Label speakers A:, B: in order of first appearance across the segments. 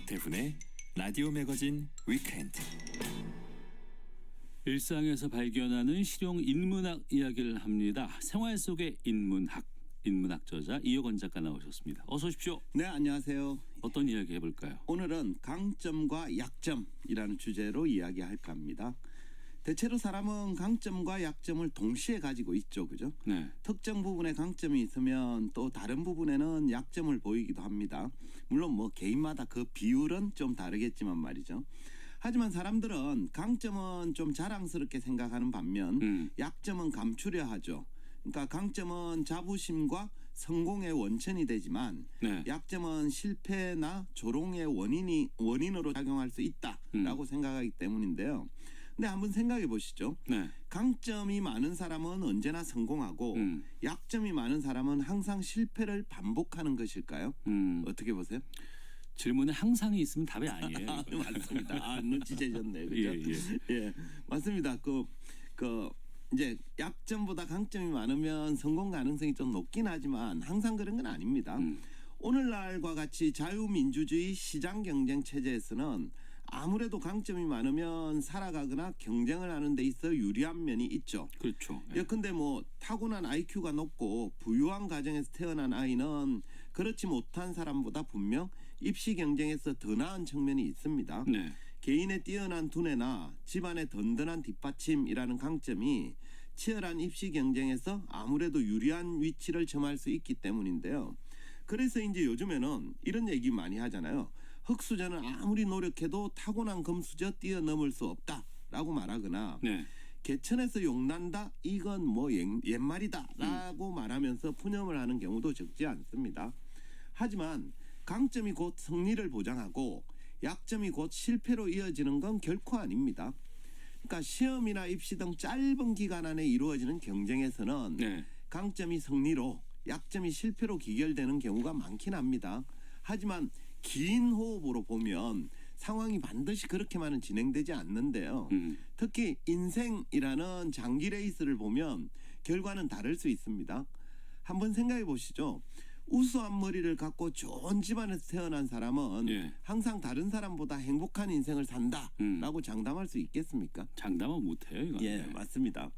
A: 오태훈의 라디오 매거진 위켄드.
B: 일상에서 발견하는 실용 인문학 이야기를 합니다. 생활 속의 인문학, 인문학 저자 이효건 작가 나오셨습니다. 어서 오십시오.
C: 네, 안녕하세요.
B: 어떤 이야기 해볼까요?
C: 오늘은 강점과 약점이라는 주제로 이야기할까 합니다. 대체로 사람은 강점과 약점을 동시에 가지고 있죠, 그죠?
B: 네.
C: 특정 부분에 강점이 있으면 또 다른 부분에는 약점을 보이기도 합니다. 물론 뭐 개인마다 그 비율은 좀 다르겠지만 말이죠. 하지만 사람들은 강점은 좀 자랑스럽게 생각하는 반면 약점은 감추려 하죠. 그러니까 강점은 자부심과 성공의 원천이 되지만
B: 네.
C: 약점은 실패나 조롱의 원인으로 작용할 수 있다라고 생각하기 때문인데요. 근데 한번 생각해 보시죠.
B: 네.
C: 강점이 많은 사람은 언제나 성공하고 약점이 많은 사람은 항상 실패를 반복하는 것일까요? 어떻게 보세요?
B: 질문에 항상이 있으면 답이 아니에요.
C: 맞습니다. 눈치채셨네, 그죠? 예, 맞습니다. 이제 약점보다 강점이 많으면 성공 가능성이 좀 높긴 하지만 항상 그런 건 아닙니다. 오늘날과 같이 자유민주주의 시장 경쟁 체제에서는 아무래도 강점이 많으면 살아가거나 경쟁을 하는 데 있어 유리한 면이 있죠.
B: 그렇죠.
C: 예컨대 뭐 타고난 IQ가 높고 부유한 가정에서 태어난 아이는 그렇지 못한 사람보다 분명 입시 경쟁에서 더 나은 측면이 있습니다.
B: 네.
C: 개인의 뛰어난 두뇌나 집안의 든든한 뒷받침이라는 강점이 치열한 입시 경쟁에서 아무래도 유리한 위치를 점할 수 있기 때문인데요. 그래서 이제 요즘에는 이런 얘기 많이 하잖아요. 흙수저는 아무리 노력해도 타고난 금수저 뛰어넘을 수 없다라고 말하거나
B: 네.
C: 개천에서 용난다 이건 뭐 옛말이다라고 말하면서 푸념을 하는 경우도 적지 않습니다. 하지만 강점이 곧 승리를 보장하고 약점이 곧 실패로 이어지는 건 결코 아닙니다. 그러니까 시험이나 입시 등 짧은 기간 안에 이루어지는 경쟁에서는
B: 네.
C: 강점이 승리로 약점이 실패로 기결되는 경우가 많긴 합니다. 하지만 긴 호흡으로 보면 상황이 반드시 그렇게만은 진행되지 않는데요. 특히 인생이라는 장기 레이스를 보면 결과는 다를 수 있습니다. 한번 생각해 보시죠. 우수한 머리를 갖고 좋은 집안에서 태어난 사람은
B: 예.
C: 항상 다른 사람보다 행복한 인생을 산다라고 장담할 수 있겠습니까?
B: 장담은 못해요, 이거.
C: 예, 맞습니다.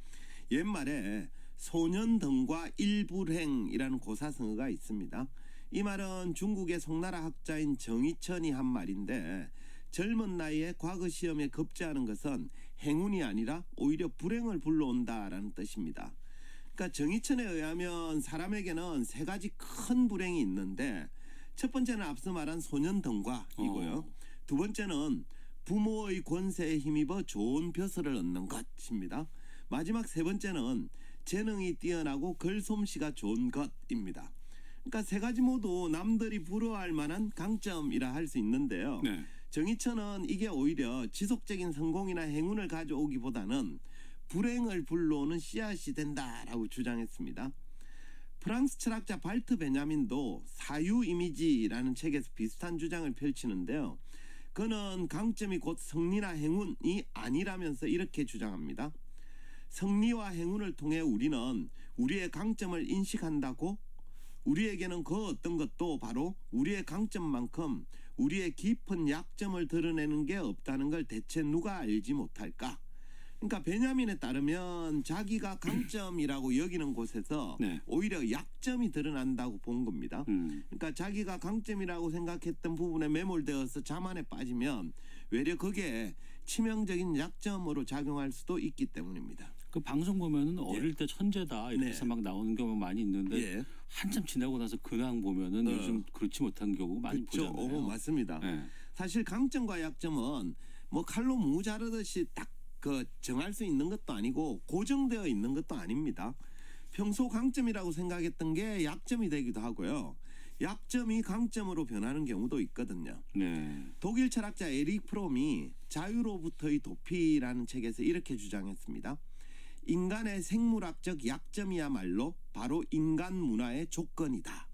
C: 옛말에 소년등과 일불행이라는 고사성어가 있습니다. 이 말은 중국의 송나라 학자인 정의천이 한 말인데 젊은 나이에 과거 시험에 급제하는 것은 행운이 아니라 오히려 불행을 불러온다라는 뜻입니다. 그러니까 정의천에 의하면 사람에게는 세 가지 큰 불행이 있는데 첫 번째는 앞서 말한 소년등과이고요. 두 번째는 부모의 권세에 힘입어 좋은 벼슬을 얻는 것입니다. 마지막 세 번째는 재능이 뛰어나고 글솜씨가 좋은 것입니다. 그러니까 세 가지 모두 남들이 부러워할 만한 강점이라 할 수 있는데요.
B: 네.
C: 정의천은 이게 오히려 지속적인 성공이나 행운을 가져오기보다는 불행을 불러오는 씨앗이 된다라고 주장했습니다. 프랑스 철학자 발트 베냐민도 사유 이미지라는 책에서 비슷한 주장을 펼치는데요. 그는 강점이 곧 승리나 행운이 아니라면서 이렇게 주장합니다. 승리와 행운을 통해 우리는 우리의 강점을 인식한다고 우리에게는 그 어떤 것도 바로 우리의 강점만큼 우리의 깊은 약점을 드러내는 게 없다는 걸 대체 누가 알지 못할까? 그러니까 베냐민에 따르면 자기가 강점이라고 여기는 곳에서
B: 네.
C: 오히려 약점이 드러난다고 본 겁니다. 그러니까 자기가 강점이라고 생각했던 부분에 매몰되어서 자만에 빠지면 외려 그게 치명적인 약점으로 작용할 수도 있기 때문입니다.
B: 그 방송 보면은 어릴 때 천재다 이렇게 해서 막 나오는 경우가 많이 있는데 한참 지나고 나서 근황 보면은 요즘 그렇지 못한 경우가 많이
C: 그렇죠.
B: 보잖아요.
C: 맞습니다.
B: 네.
C: 사실 강점과 약점은 뭐 칼로 무 자르듯이 딱 정할 수 있는 것도 아니고 고정되어 있는 것도 아닙니다. 평소 강점이라고 생각했던 게 약점이 되기도 하고요. 약점이 강점으로 변하는 경우도 있거든요.
B: 네.
C: 독일 철학자 에릭 프롬이 자유로부터의 도피라는 책에서 이렇게 주장했습니다. 인간의 생물학적 약점이야말로 바로 인간 문화의 조건이다.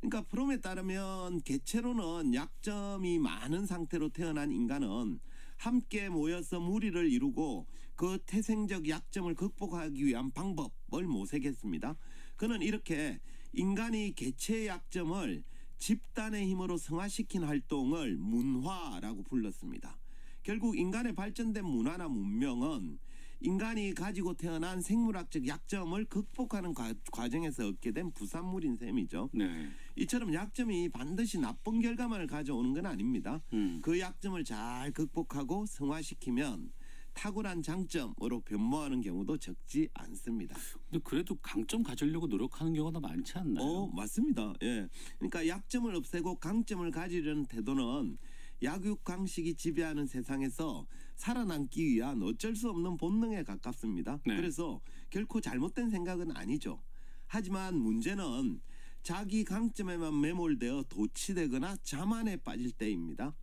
C: 그러니까 프롬에 따르면 개체로는 약점이 많은 상태로 태어난 인간은 함께 모여서 무리를 이루고 그 태생적 약점을 극복하기 위한 방법을 모색했습니다. 그는 이렇게 인간이 개체의 약점을 집단의 힘으로 성화시킨 활동을 문화라고 불렀습니다. 결국 인간의 발전된 문화나 문명은 인간이 가지고 태어난 생물학적 약점을 극복하는 과정에서 얻게 된 부산물인 셈이죠.
B: 네.
C: 이처럼 약점이 반드시 나쁜 결과만을 가져오는 건 아닙니다. 그 약점을 잘 극복하고 성화시키면 탁월한 장점으로 변모하는 경우도 적지 않습니다.
B: 근데 그래도 강점 가지려고 노력하는 경우가 많지 않나요?
C: 맞습니다. 예. 그러니까 약점을 없애고 강점을 가지려는 태도는 약육강식이 지배하는 세상에서 살아남기 위한 어쩔 수 없는 본능에 가깝습니다.
B: 네.
C: 그래서 결코 잘못된 생각은 아니죠. 하지만 문제는 자기 강점에만 매몰되어 도취되거나 자만에 빠질 때입니다.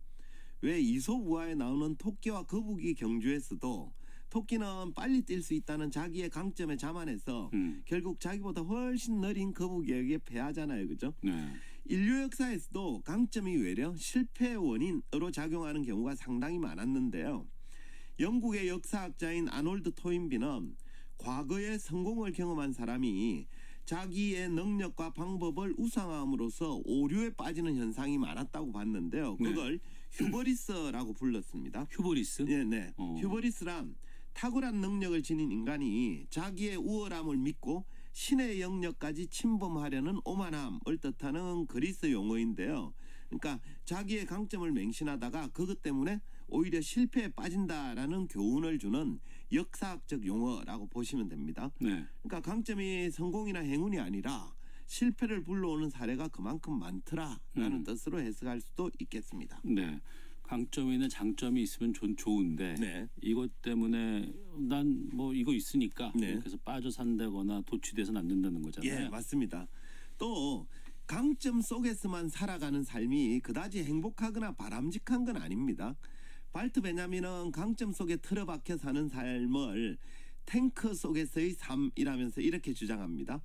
C: 왜 이솝우화에 나오는 토끼와 거북이 경주에서도 토끼는 빨리 뛸 수 있다는 자기의 강점에 자만해서 결국 자기보다 훨씬 느린 거북이에게 패하잖아요. 그죠?
B: 네.
C: 인류 역사에서도 강점이 외려 실패의 원인으로 작용하는 경우가 상당히 많았는데요. 영국의 역사학자인 아놀드 토인비는 과거에 성공을 경험한 사람이 자기의 능력과 방법을 우상함으로써 오류에 빠지는 현상이 많았다고 봤는데요. 그걸 휴버리스라고 불렀습니다.
B: 휴버리스?
C: 네. 휴버리스란 탁월한 능력을 지닌 인간이 자기의 우월함을 믿고 신의 영역까지 침범하려는 오만함을 뜻하는 그리스 용어인데요. 그러니까 자기의 강점을 맹신하다가 그것 때문에 오히려 실패에 빠진다라는 교훈을 주는 역사학적 용어라고 보시면 됩니다.
B: 네.
C: 그러니까 강점이 성공이나 행운이 아니라 실패를 불러오는 사례가 그만큼 많더라라는 뜻으로 해석할 수도 있겠습니다.
B: 네. 강점이나 장점이 있으면 좋은데
C: 네.
B: 이것 때문에 난 뭐 이거 있으니까
C: 네.
B: 그래서 빠져 산다거나 도취돼서는 안 된다는 거잖아요.
C: 예, 맞습니다. 또 강점 속에서만 살아가는 삶이 그다지 행복하거나 바람직한 건 아닙니다. 발트 베냐민은 강점 속에 틀어박혀 사는 삶을 탱크 속에서의 삶이라면서 이렇게 주장합니다.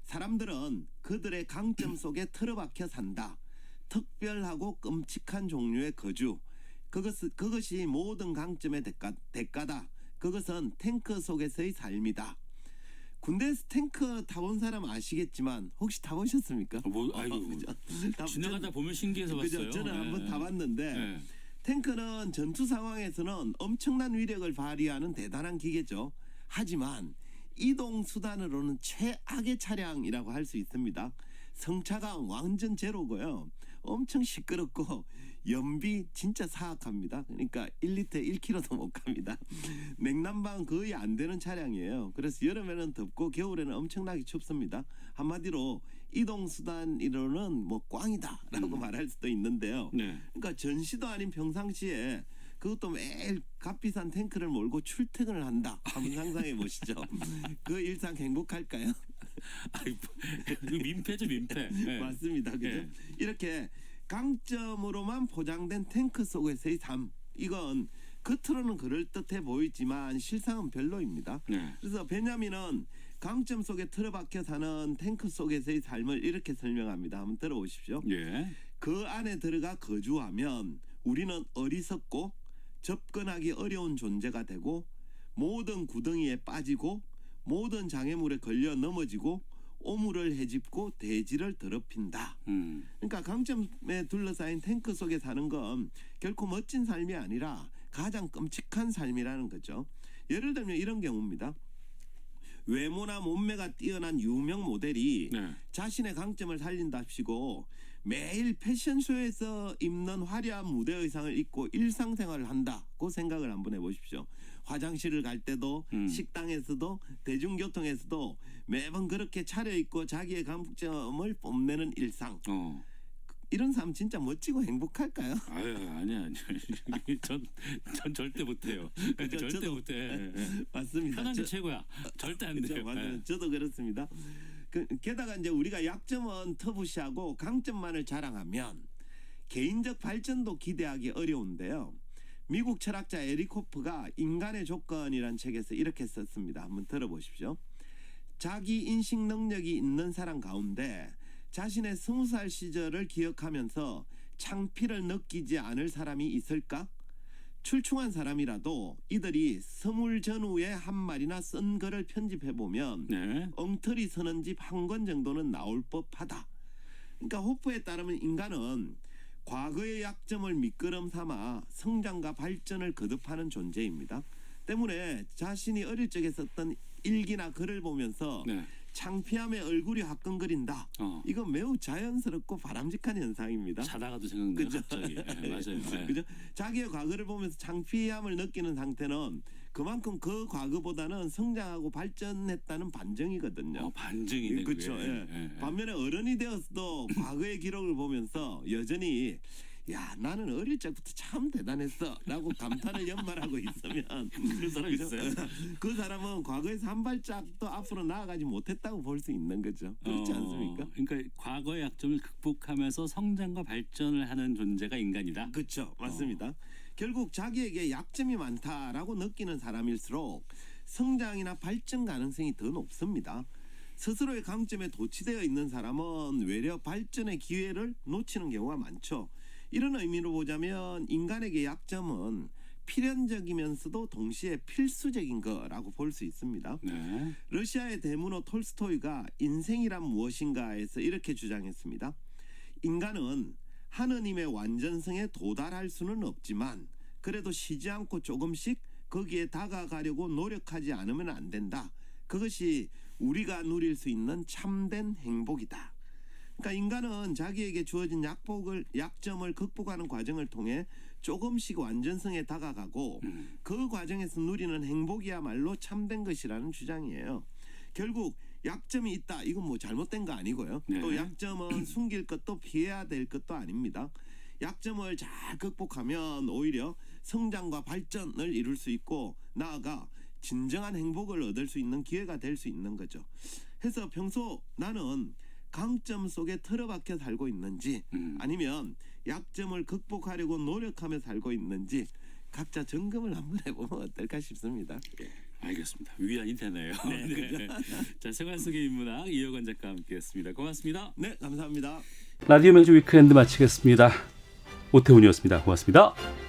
C: 사람들은 그들의 강점 속에 틀어박혀 산다. 특별하고 끔찍한 종류의 거주. 그것이 모든 강점의 대가다. 그것은 탱크 속에서의 삶이다. 군대에서 탱크 타본 사람 아시겠지만 혹시 타보셨습니까?
B: 지나가다 보면 신기해서 봤어요.
C: 저는 한번 타봤는데
B: 네.
C: 탱크는 전투 상황에서는 엄청난 위력을 발휘하는 대단한 기계죠. 하지만 이동 수단으로는 최악의 차량이라고 할 수 있습니다. 성차가 완전 제로고요. 엄청 시끄럽고 연비 진짜 사악합니다. 그러니까 1리터에 1km도 못 갑니다. 냉난방 거의 안 되는 차량이에요. 그래서 여름에는 덥고 겨울에는 엄청나게 춥습니다. 한마디로 이동수단으로는 뭐 꽝이다라고 말할 수도 있는데요.
B: 네.
C: 그러니까 전시도 아닌 평상시에 그것도 매일 값비싼 탱크를 몰고 출퇴근을 한다. 한번 상상해 보시죠. 그 일상 행복할까요?
B: 민폐죠, 민폐. 네.
C: 맞습니다. 그죠?
B: 네.
C: 이렇게 강점으로만 포장된 탱크 속에서의 삶. 이건 겉으로는 그럴듯해 보이지만 실상은 별로입니다.
B: 네.
C: 그래서 베냐민은 강점 속에 틀어박혀 사는 탱크 속에서의 삶을 이렇게 설명합니다. 한번 들어보십시오.
B: 예.
C: 그 안에 들어가 거주하면 우리는 어리석고 접근하기 어려운 존재가 되고 모든 구덩이에 빠지고 모든 장애물에 걸려 넘어지고 오물을 헤집고 대지를 더럽힌다. 그러니까 강점에 둘러싸인 탱크 속에 사는 건 결코 멋진 삶이 아니라 가장 끔찍한 삶이라는 거죠. 예를 들면 이런 경우입니다. 외모나 몸매가 뛰어난 유명 모델이
B: 네.
C: 자신의 강점을 살린답시고 매일 패션쇼에서 입는 화려한 무대 의상을 입고 일상생활을 한다고 생각을 한번 해보십시오. 화장실을 갈 때도 식당에서도 대중교통에서도 매번 그렇게 차려입고 자기의 강점을 뽐내는 일상. 이런 삶 진짜 멋지고 행복할까요?
B: 아니야. 전 절대 못해요. 절대 못해.
C: 맞습니다.
B: 편한 게 최고야. 절대 안 돼요.
C: 맞아요. 저도 그렇습니다. 게다가 이제 우리가 약점은 터부시하고 강점만을 자랑하면 개인적 발전도 기대하기 어려운데요. 미국 철학자 에릭 호프가 인간의 조건이란 책에서 이렇게 썼습니다. 한번 들어보십시오. 자기 인식 능력이 있는 사람 가운데 자신의 20살 시절을 기억하면서 창피를 느끼지 않을 사람이 있을까? 출중한 사람이라도 이들이 서물 전후에 한 말이나 쓴 글을 편집해보면
B: 네.
C: 엉터리 서는 집 한 권 정도는 나올 법하다. 그러니까 호프에 따르면 인간은 과거의 약점을 밑거름 삼아 성장과 발전을 거듭하는 존재입니다. 때문에 자신이 어릴 적에 썼던 일기나 글을 보면서
B: 네.
C: 창피함에 얼굴이 화끈거린다. 이건 매우 자연스럽고 바람직한 현상입니다.
B: 자다가도 생각나요.
C: 그죠?
B: 갑자기. 네, 맞아요. 네.
C: 그죠? 자기의 과거를 보면서 창피함을 느끼는 상태는 그만큼 그 과거보다는 성장하고 발전했다는 반증이거든요.
B: 반증이네.
C: 그렇죠.
B: 그게.
C: 예.
B: 예, 예.
C: 반면에 어른이 되었어도 과거의 기록을 보면서 여전히 야 나는 어릴 적부터 참 대단했어라고 감탄을 연말하고 있으면
B: 그런 사람 있어요.
C: 그 사람은 과거에서 한 발짝도 앞으로 나아가지 못했다고 볼 수 있는 거죠. 그렇지 않습니까?
B: 그러니까 과거의 약점을 극복하면서 성장과 발전을 하는 존재가 인간이다.
C: 그렇죠. 맞습니다. 결국 자기에게 약점이 많다라고 느끼는 사람일수록 성장이나 발전 가능성이 더 높습니다. 스스로의 강점에 도취되어 있는 사람은 외려 발전의 기회를 놓치는 경우가 많죠. 이런 의미로 보자면 인간에게 약점은 필연적이면서도 동시에 필수적인 거라고 볼 수 있습니다.
B: 네.
C: 러시아의 대문호 톨스토이가 인생이란 무엇인가에서 이렇게 주장했습니다. 인간은 하느님의 완전성에 도달할 수는 없지만 그래도 쉬지 않고 조금씩 거기에 다가가려고 노력하지 않으면 안 된다. 그것이 우리가 누릴 수 있는 참된 행복이다. 그러니까 인간은 자기에게 주어진 약점을 극복하는 과정을 통해 조금씩 완전성에 다가가고 그 과정에서 누리는 행복이야말로 참된 것이라는 주장이에요. 결국 약점이 있다. 이건 뭐 잘못된 거 아니고요.
B: 네.
C: 또 약점은 숨길 것도 피해야 될 것도 아닙니다. 약점을 잘 극복하면 오히려 성장과 발전을 이룰 수 있고 나아가 진정한 행복을 얻을 수 있는 기회가 될 수 있는 거죠. 해서 평소 나는 강점 속에 틀어박혀 살고 있는지 아니면 약점을 극복하려고 노력하며 살고 있는지 각자 점검을 한번 해보면 어떨까 싶습니다.
B: 알겠습니다. 위안이 되네요. 네. 자, 생활 속의 인문학 이어건 작가와 함께했습니다. 고맙습니다.
C: 네, 감사합니다.
B: 라디오 매거진 위크엔드 마치겠습니다. 오태훈이었습니다. 고맙습니다.